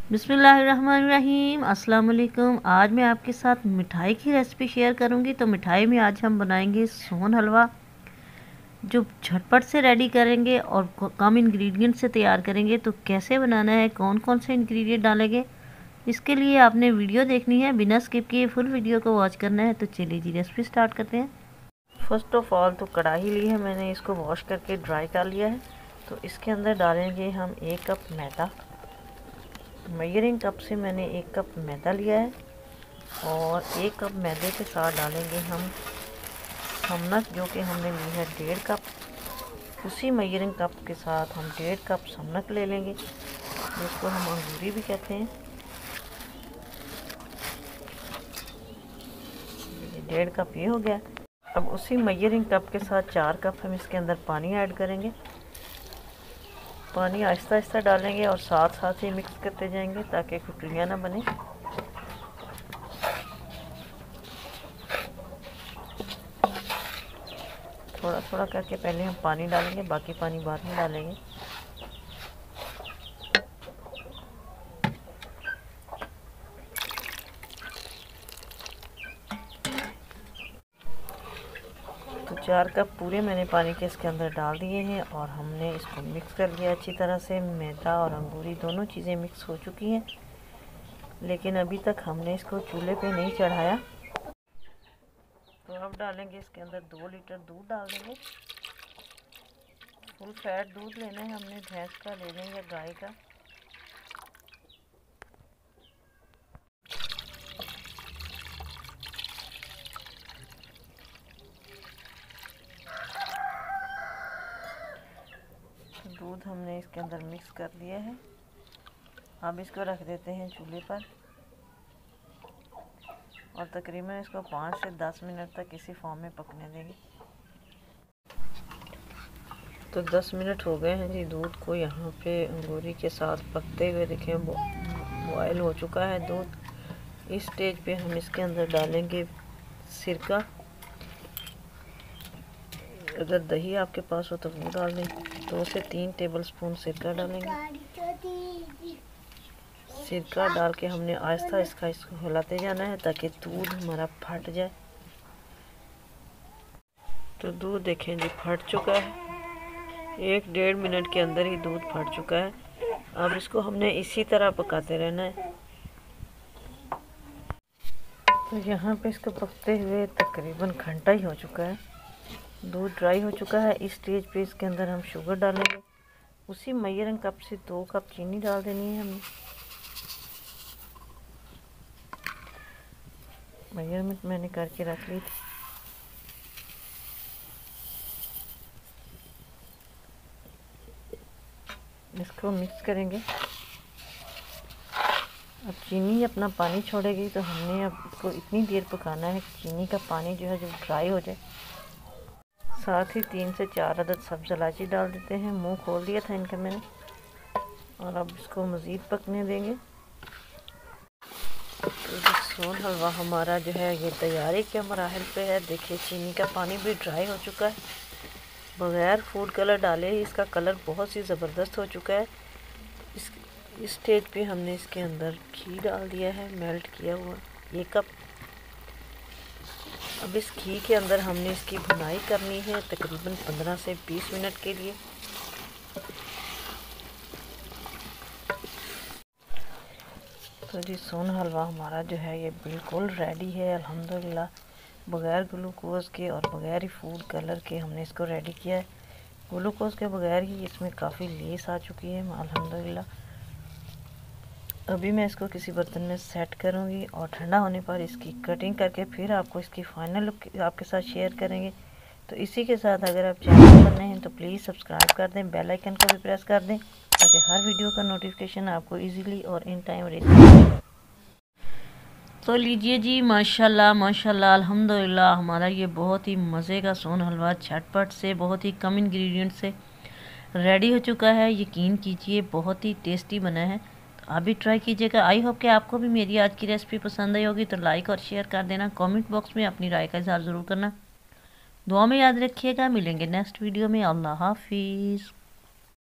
बिस्मिल्लाहिर्रहमानिर्रहीम। अस्सलाम वालेकुम। आज मैं आपके साथ मिठाई की रेसिपी शेयर करूंगी। तो मिठाई में आज हम बनाएंगे सोन हलवा, जो झटपट से रेडी करेंगे और कम इंग्रेडिएंट से तैयार करेंगे। तो कैसे बनाना है, कौन कौन से इंग्रेडिएंट डालेंगे, इसके लिए आपने वीडियो देखनी है, बिना स्किप किए फुल वीडियो को वॉच करना है। तो चलिए जी रेसिपी स्टार्ट करते हैं। फर्स्ट ऑफ ऑल तो कढ़ाई ली है मैंने, इसको वॉश करके ड्राई कर लिया है। तो इसके अंदर डालेंगे हम 1 कप मैदा। मेजरिंग कप से मैंने 1 कप मैदा लिया है और 1 कप मैदे के साथ डालेंगे हम समनक, जो कि हमने ली है 1.5 कप। उसी मेजरिंग कप के साथ हम 1.5 कप समनक ले लेंगे, जिसको हम अंगूरी भी कहते हैं। 1.5 कप ये हो गया। अब उसी मेजरिंग कप के साथ 4 कप हम इसके अंदर पानी ऐड करेंगे। पानी आहिस्ता आहिस्ता डालेंगे और साथ साथ ही मिक्स करते जाएंगे ताकि गुठलियाँ ना बने। थोड़ा थोड़ा करके पहले हम पानी डालेंगे, बाकी पानी बाद में डालेंगे। तो 4 कप पूरे मैंने पानी के इसके अंदर डाल दिए हैं और हमने इसको मिक्स कर लिया अच्छी तरह से। मैदा और अंगूरी दोनों चीज़ें मिक्स हो चुकी हैं, लेकिन अभी तक हमने इसको चूल्हे पे नहीं चढ़ाया। तो अब डालेंगे इसके अंदर 2 लीटर दूध डाल देंगे। फुल फैट दूध लेना है हमने, भैंस का ले लें या गाय का। दूध हमने इसके अंदर मिक्स कर दिया है। अब इसको रख देते हैं चूल्हे पर और तकरीबन इसको 5 से 10 मिनट तक इसी फॉर्म में पकने देंगे। तो 10 मिनट हो गए हैं जी दूध को यहाँ पे अंगूरी के साथ पकते हुए। देखें बॉयल हो चुका है दूध। इस स्टेज पे हम इसके अंदर डालेंगे सिरका। अगर दही आपके पास हो तो वो डाल दें। 2 से 3 टेबल स्पून सिरका डालेंगे। सिरका डाल के हमने आहिस्ता इसको हिलाते जाना है ताकि दूध हमारा फट जाए। तो दूध देखें जी फट चुका है। 1-1.5 मिनट के अंदर ही दूध फट चुका है। अब इसको हमने इसी तरह पकाते रहना है। तो यहाँ पे इसको पकते हुए तकरीबन घंटा ही हो चुका है। दूध ड्राई हो चुका है। इस स्टेज पे इसके अंदर हम शुगर डालेंगे। उसी मेजरिंग कप से 2 कप चीनी डाल देनी है हमें। मेजरमेंट मैंने करके रख ली थी। इसको मिक्स करेंगे। अब चीनी अपना पानी छोड़ेगी, तो हमने अब इसको इतनी देर पकाना है कि चीनी का पानी जो है जब ड्राई हो जाए। साथ ही 3 से 4 अदद सब्ज़ इलायची डाल देते हैं। मुंह खोल दिया था इनका मैंने और अब इसको मज़ीद पकने देंगे। तो सोन हलवा हमारा जो है ये तैयारी के मराहल पे है। देखिए चीनी का पानी भी ड्राई हो चुका है। बग़ैर फूड कलर डाले ही इसका कलर बहुत ही ज़बरदस्त हो चुका है। इस स्टेज पे हमने इसके अंदर घी डाल दिया है, मेल्ट किया हुआ 1 कप। अब इस घी के अंदर हमने इसकी भुनाई करनी है तकरीबन 15 से 20 मिनट के लिए। तो जी सोन हलवा हमारा जो है ये बिल्कुल रेडी है अल्हम्दुलिल्लाह। बग़ैर ग्लूकोज़ के और बग़ैर ही फूड कलर के हमने इसको रेडी किया है। ग्लूकोज़ के बग़ैर ही इसमें काफ़ी लेस आ चुकी है अल्हम्दुलिल्लाह। अभी मैं इसको किसी बर्तन में सेट करूँगी और ठंडा होने पर इसकी कटिंग करके फिर आपको इसकी फाइनल लुक आपके साथ शेयर करेंगे। तो इसी के साथ अगर आप चैनल पर नए हैं तो प्लीज़ सब्सक्राइब कर दें, बेल आइकन को भी प्रेस कर दें ताकि हर वीडियो का नोटिफिकेशन आपको इजीली और इन टाइम रिसीव। तो लीजिए जी माशाल्लाह माशाल्लाह अल्हम्दुलिल्लाह, हमारा ये बहुत ही मज़े का सोन हलवा झटपट से बहुत ही कम इंग्रेडिएंट से रेडी हो चुका है। यकीन कीजिए बहुत ही टेस्टी बना है। तो आप भी ट्राई कीजिएगा। आई होप कि आपको भी मेरी आज की रेसिपी पसंद आई होगी। तो लाइक और शेयर कर देना। कमेंट बॉक्स में अपनी राय का इज़हार ज़रूर करना। दुआ में याद रखिएगा। मिलेंगे नेक्स्ट वीडियो में। अल्लाह हाफिज़।